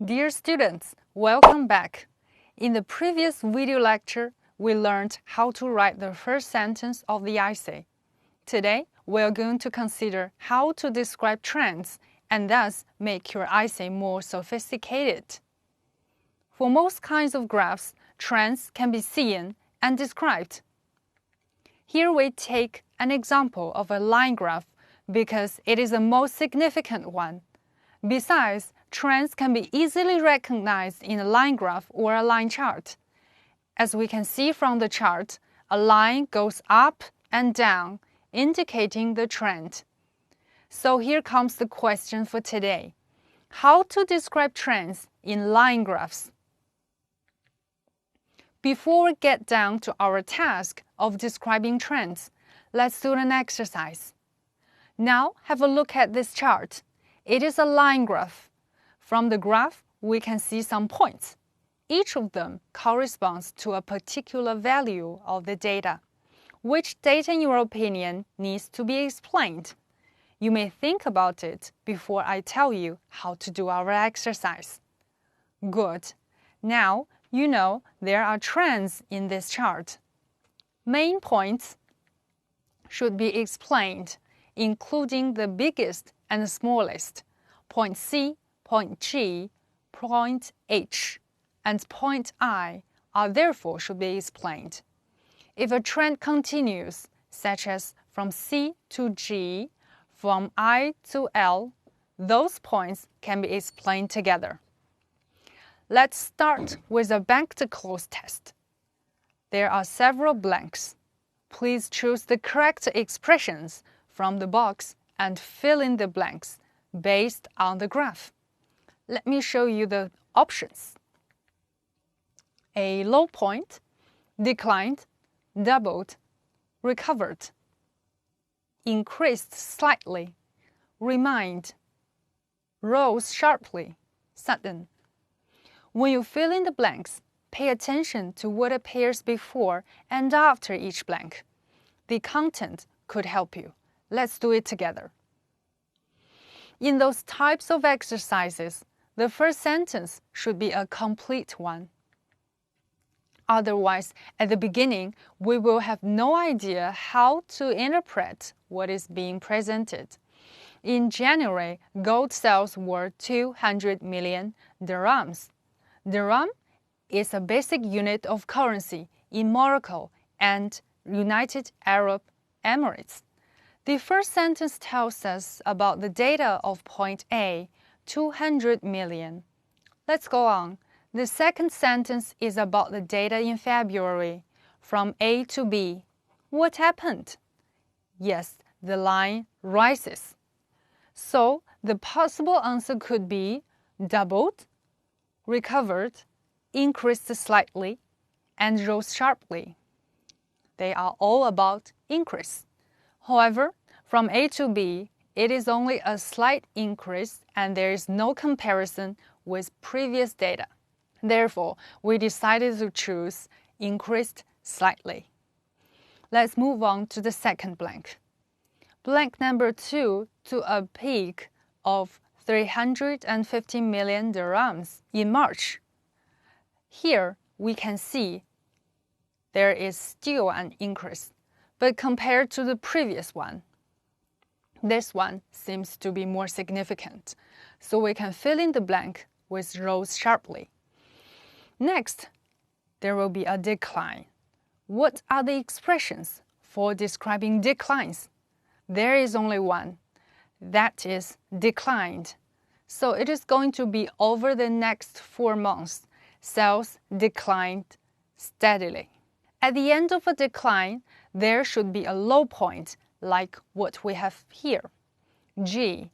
Dear students, welcome back. In the previous video lecture, we learned how to write the first sentence of the essay. Today, we are going to consider how to describe trends and thus make your essay more sophisticated. For most kinds of graphs, trends can be seen and described. Here we take an example of a line graph because it is the most significant one. Besides, trends can be easily recognized in a line graph or a line chart. As we can see from the chart, a line goes up and down, indicating the trend. So here comes the question for today. How to describe trends in line graphs? Before we get down to our task of describing trends, let's do an exercise. Now have a look at this chart. It is a line graph. From the graph, we can see some points. Each of them corresponds to a particular value of the data. Which data, in your opinion, needs to be explained? You may think about it before I tell you how to do our exercise. Good. Now, you know there are trends in this chart. Main points should be explained, including the biggest and the smallest. Point C, point G, point H, and point I are therefore should be explained. If a trend continues, such as from C to G, from I to L, those points can be explained together. Let's start with a blank to close test. There are several blanks. Please choose the correct expressions from the box and fill in the blanks based on the graph. Let me show you the options. A low point, declined, doubled, recovered, increased slightly, remained, rose sharply, sudden. When you fill in the blanks, pay attention to what appears before and after each blank. The content could help you. Let's do it together. In those types of exercises, the first sentence should be a complete one. Otherwise, at the beginning, we will have no idea how to interpret what is being presented. In January, gold sales were 200 million dirhams. Dirham is a basic unit of currency in Morocco and United Arab Emirates. The first sentence tells us about the data of point A, 200 million. Let's go on. The second sentence is about the data in February, from A to B. What happened? Yes, the line rises. So the possible answer could be doubled, recovered, increased slightly, and rose sharply. They are all about increase. However, from A to B, it is only a slight increase and there is no comparison with previous data. Therefore, we decided to choose increased slightly. Let's move on to the second blank. Blank number 2 to a peak of 350 million dirhams in March. Here we can see there is still an increase, but compared to the previous one, this one seems to be more significant, so we can fill in the blank with rose sharply. Next, there will be a decline. What are the expressions for describing declines? There is only one. That is declined. So it is going to be over the next 4 months. Sales declined steadily. At the end of a decline, there should be a low point like what we have here. G.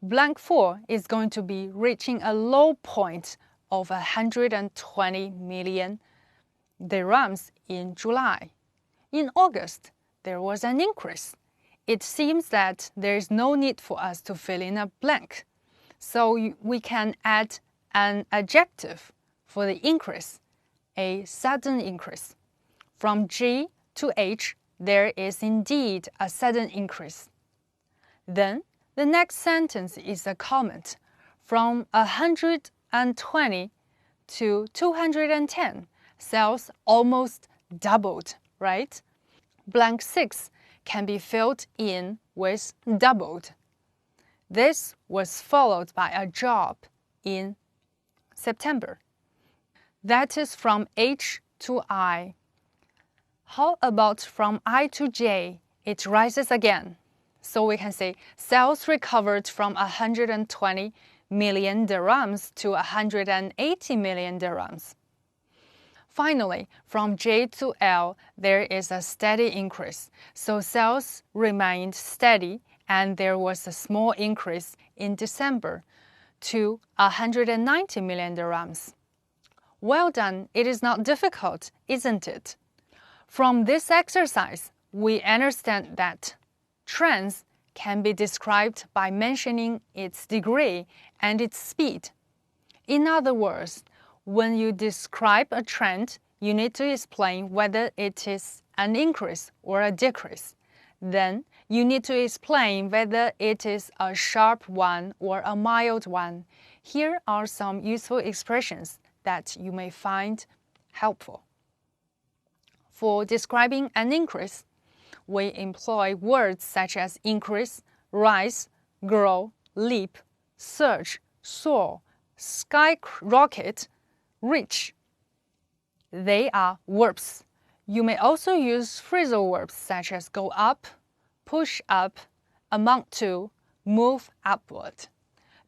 Blank 4 is going to be reaching a low point of 120 million dirhams in July. In August, there was an increase. It seems that there is no need for us to fill in a blank. So we can add an adjective for the increase, a sudden increase. From G to H, there is indeed a sudden increase. Then, the next sentence is a comment. From 100 120 to 210, cells almost doubled, right? Blank 6 can be filled in with doubled. This was followed by a drop in September. That is from H to I. How about from I to J? It rises again. So we can say sales recovered from 120 million dirhams to 180 million dirhams. Finally, from J to L, there is a steady increase. So sales remained steady, and there was a small increase in December to 190 million dirhams. Well done, it is not difficult, isn't it? From this exercise, we understand that trends can be described by mentioning its degree and its speed. In other words, when you describe a trend, you need to explain whether it is an increase or a decrease. Then, you need to explain whether it is a sharp one or a mild one. Here are some useful expressions that you may find helpful. For describing an increase, we employ words such as increase, rise, grow, leap, surge, soar, skyrocket, reach. They are verbs. You may also use phrasal verbs such as go up, push up, amount to, move upward.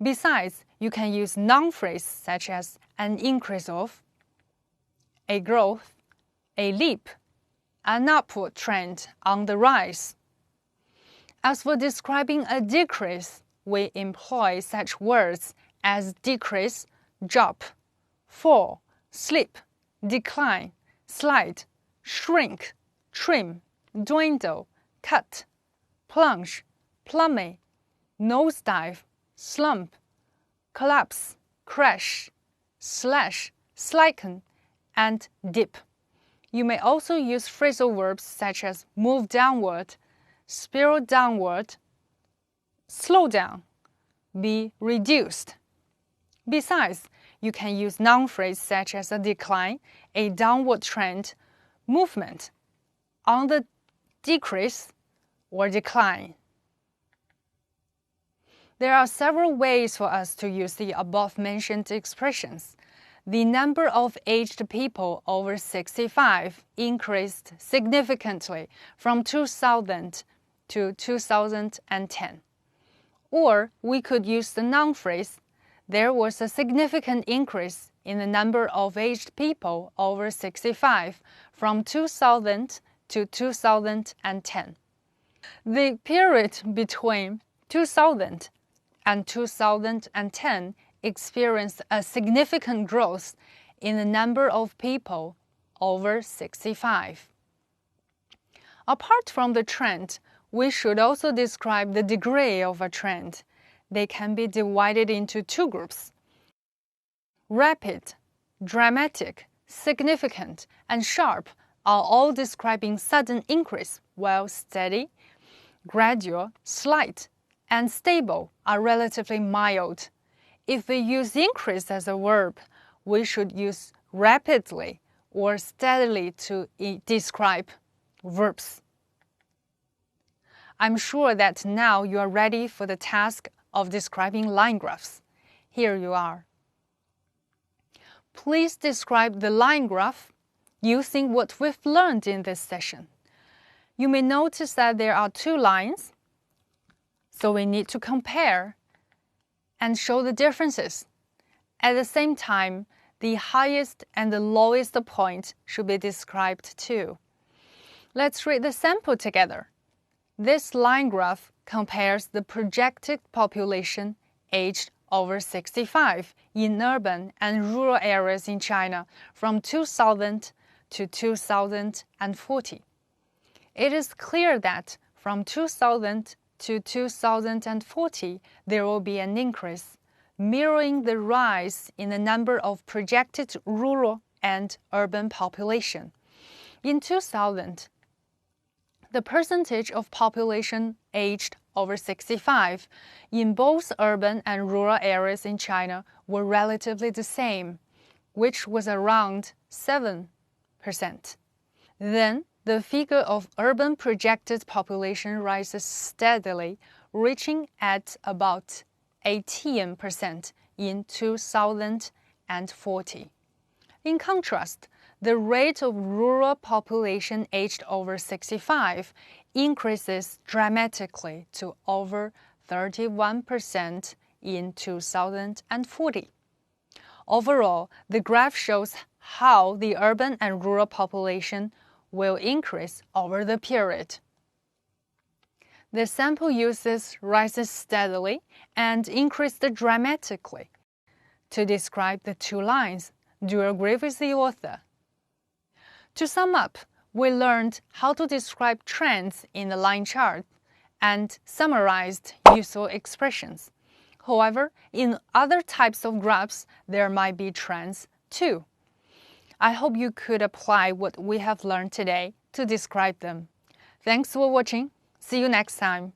Besides, you can use noun phrases such as an increase of, a growth, a leap, an upward trend on the rise. As for describing a decrease, we employ such words as decrease, drop, fall, slip, decline, slide, shrink, trim, dwindle, cut, plunge, plummet, nosedive, slump, collapse, crash, slash, slacken, and dip. You may also use phrasal verbs such as move downward, spiral downward, slow down, be reduced. Besides, you can use noun phrases such as a decline, a downward trend, movement, on the decrease, or decline. There are several ways for us to use the above-mentioned expressions. The number of aged people over 65 increased significantly from 2000 to 2010. Or we could use the noun phrase, there was a significant increase in the number of aged people over 65 from 2000 to 2010. The period between 2000 and 2010 experienced a significant growth in the number of people over 65. Apart from the trend, we should also describe the degree of a trend. They can be divided into two groups. Rapid, dramatic, significant, and sharp are all describing sudden increase, while steady, gradual, slight, and stable are relatively mild. If we use increase as a verb, we should use rapidly or steadily to describe verbs. I'm sure that now you are ready for the task of describing line graphs. Here you are. Please describe the line graph using what we've learned in this session. You may notice that there are two lines, so we need to compare and show the differences. At the same time, the highest and the lowest point should be described too. Let's read the sample together. This line graph compares the projected population aged over 65 in urban and rural areas in China from 2000 to 2040. It is clear that from 2000 to 2040, there will be an increase, mirroring the rise in the number of projected rural and urban population. In 2000, the percentage of population aged over 65 in both urban and rural areas in China were relatively the same, which was around 7%. Then, the figure of urban projected population rises steadily, reaching at about 18% in 2040. In contrast, the rate of rural population aged over 65 increases dramatically to over 31% in 2040. Overall, the graph shows how the urban and rural population will increase over the period. The sample uses rises steadily and increased dramatically. To describe the two lines, do you agree with the author? To sum up, we learned how to describe trends in the line chart and summarized useful expressions. However, in other types of graphs, there might be trends too. I hope you could apply what we have learned today to describe them. Thanks for watching. See you next time.